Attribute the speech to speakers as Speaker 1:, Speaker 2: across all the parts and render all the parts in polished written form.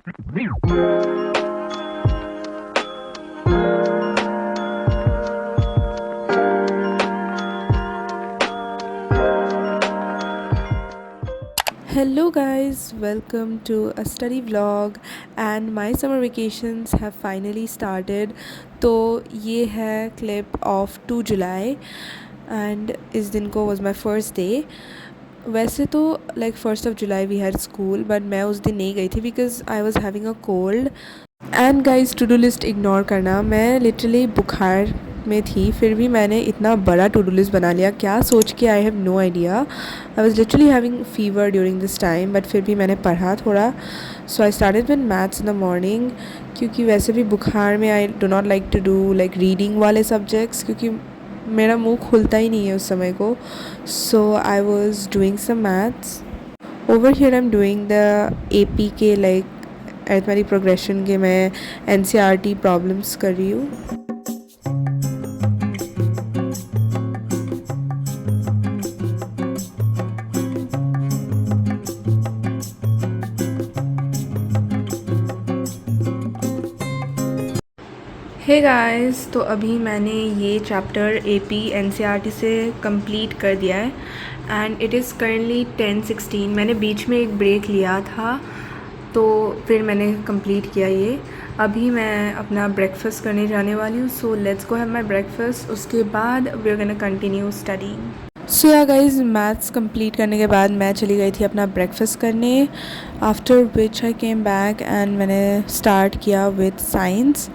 Speaker 1: Hello guys, welcome to a study vlog and my summer vacations have finally started. तो ये है clip of 2 July and इस दिन को was my first day. वैसे तो like 1st of July we had school but मैं उस दिन नहीं गई थी because I was having a cold. And guys to do list ignore करना, मैं लिटरली बुखार में थी फिर भी मैंने इतना बड़ा टू डू लिस्ट बना लिया, क्या सोच के I have no idea. I was literally having fever during this time but फिर भी मैंने पढ़ा थोड़ा. So I started with maths in the morning क्योंकि वैसे भी बुखार में I do not like to do like reading वाले सब्जेक्ट्स क्योंकि मेरा मुंह खुलता ही नहीं है उस समय को. So I was doing some maths over here. I am doing the AP के लाइक अरिथमेटिक प्रोग्रेशन के मैं NCERT प्रॉब्लम्स कर रही हूँ. हे गाइस, तो अभी मैंने ये चैप्टर AP NCERT से कंप्लीट कर दिया है एंड इट इज़ करंटली 10:16. मैंने बीच में एक ब्रेक लिया था तो फिर मैंने कंप्लीट किया ये. अभी मैं अपना ब्रेकफास्ट करने जाने वाली हूँ. So let's go have my breakfast, उसके बाद we are gonna continue studying. So yeah guys, maths complete करने के बाद मैं चली गई थी अपना ब्रेकफास्ट करने. After which I came back and मैंने स्टार्ट किया विद साइंस.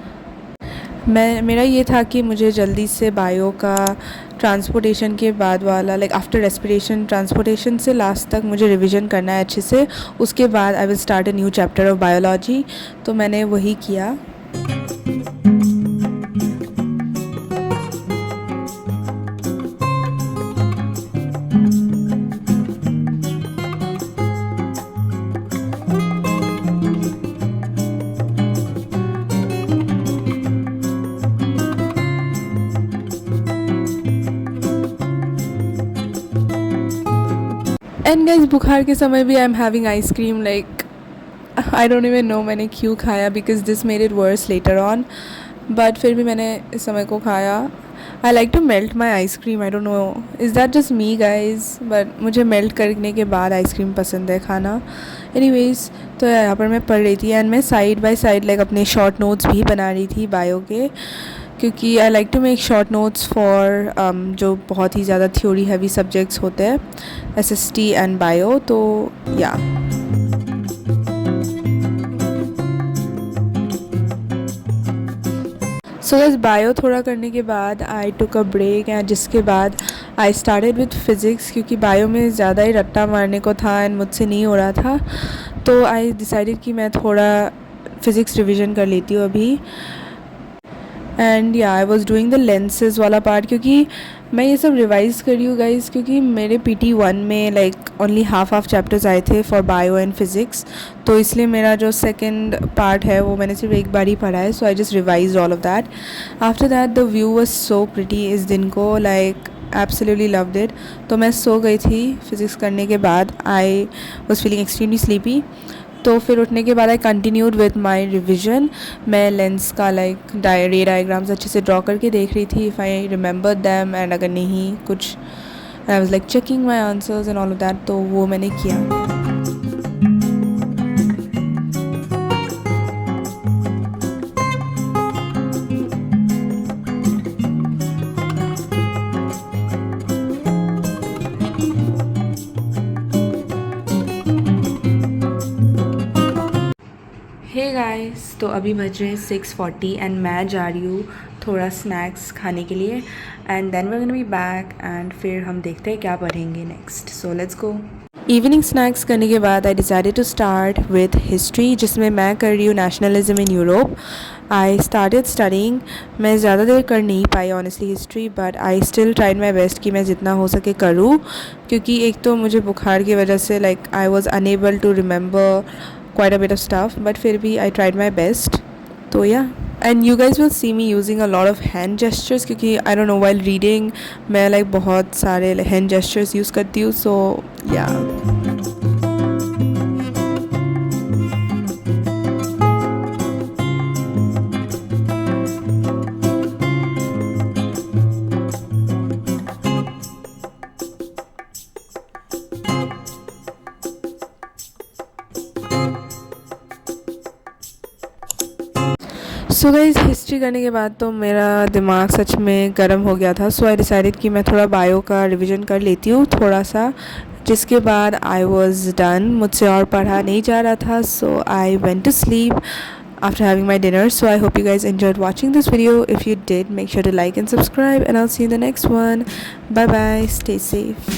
Speaker 1: मेरा ये था कि मुझे जल्दी से बायो का ट्रांसपोर्टेशन के बाद वाला लाइक आफ्टर रेस्पिरेशन ट्रांसपोर्टेशन से लास्ट तक मुझे रिवीजन करना है अच्छे से. उसके बाद I will start a new chapter of biology. तो मैंने वही किया. एंड गाइस, बुखार के समय भी I am having ice cream. Like I don't even know मैंने क्यों खाया because this made it worse later on. But फिर भी मैंने इस समय को खाया. I like to melt my ice cream. I don't know is that just me guys, but मुझे मेल्ट करने के बाद आइसक्रीम पसंद है खाना. एनीवेज, तो यहाँ पर मैं पढ़ रही थी एंड मैं साइड बाय साइड लाइक अपने शॉर्ट नोट्स भी बना रही थी बायो के क्योंकि I like to make short notes for जो बहुत ही ज़्यादा थ्योरी हैवी सब्जेक्ट्स होते हैं SST एंड बायो. तो या सो बस बायो थोड़ा करने के बाद आई टुक अ ब्रेक एंड जिसके बाद आई स्टार्टेड विद फ़िज़िक्स क्योंकि बायो में ज़्यादा ही रट्टा मारने को था एंड मुझसे नहीं हो रहा था. तो आई डिसाइडेड कि मैं थोड़ा फ़िज़िक्स रिवीजन कर लेती हूँ अभी. एंड या आई वॉज डूइंग द लेंसेज वाला पार्ट क्योंकि मैं ये सब रिवाइज़ कर रही हूँ गाइज क्योंकि मेरे PT1 में लाइक ओनली हाफ चैप्टर्स आए थे फॉर बायो एंड फिज़िक्स. तो इसलिए मेरा जो सेकंड पार्ट है वो मैंने सिर्फ एक बार ही पढ़ा है. So I just revise all of that. After that the view was so pretty इस दिन को, लाइक एब्सोल्युटली लव्ड इट. तो मैं सो गई थी फिज़िक्स करने के बाद. I was feeling extremely sleepy. तो फिर उठने के बाद I continued with my revision. मैं लेंस का लाइक रे डायग्राम्स अच्छे से ड्रॉ करके देख रही थी if I remember them and अगर नहीं कुछ I was like checking my answers and all of that. तो वो मैंने किया. हे गाइस, तो अभी बज रहे हैं 6:40 एंड मैं जा रही हूँ थोड़ा स्नैक्स खाने के लिए and then we are gonna be back and फिर हम देखते हैं क्या पढ़ेंगे next. So let's go. Evening snacks करने के बाद I decided to start with history जिसमें मैं कर रही हूँ nationalism in Europe. I started studying. मैं ज़्यादा देर कर नहीं पाई honestly history but I still tried my best कि मैं जितना हो सके करूँ क्योंकि एक तो मुझे बुखार की वजह से like I was unable to remember quite a bit of stuff but फिर भी I tried my best. तो yeah, and you guys will see me using a lot of hand gestures क्योंकि I don't know while reading मैं like बहुत सारे hand gestures use करती हूँ. so yeah. So guys history करने के बाद तो मेरा दिमाग सच में गर्म हो गया था. सो आई डिसाइडेड कि मैं थोड़ा बायो का रिवीजन कर लेती हूँ थोड़ा सा, जिसके बाद आई वॉज डन. मुझसे और पढ़ा नहीं जा रहा था. So I went to sleep after having my dinner. So I hope you guys enjoyed watching this video. If you did, make sure to like and subscribe, and I'll see you in the next one. Bye bye, stay safe.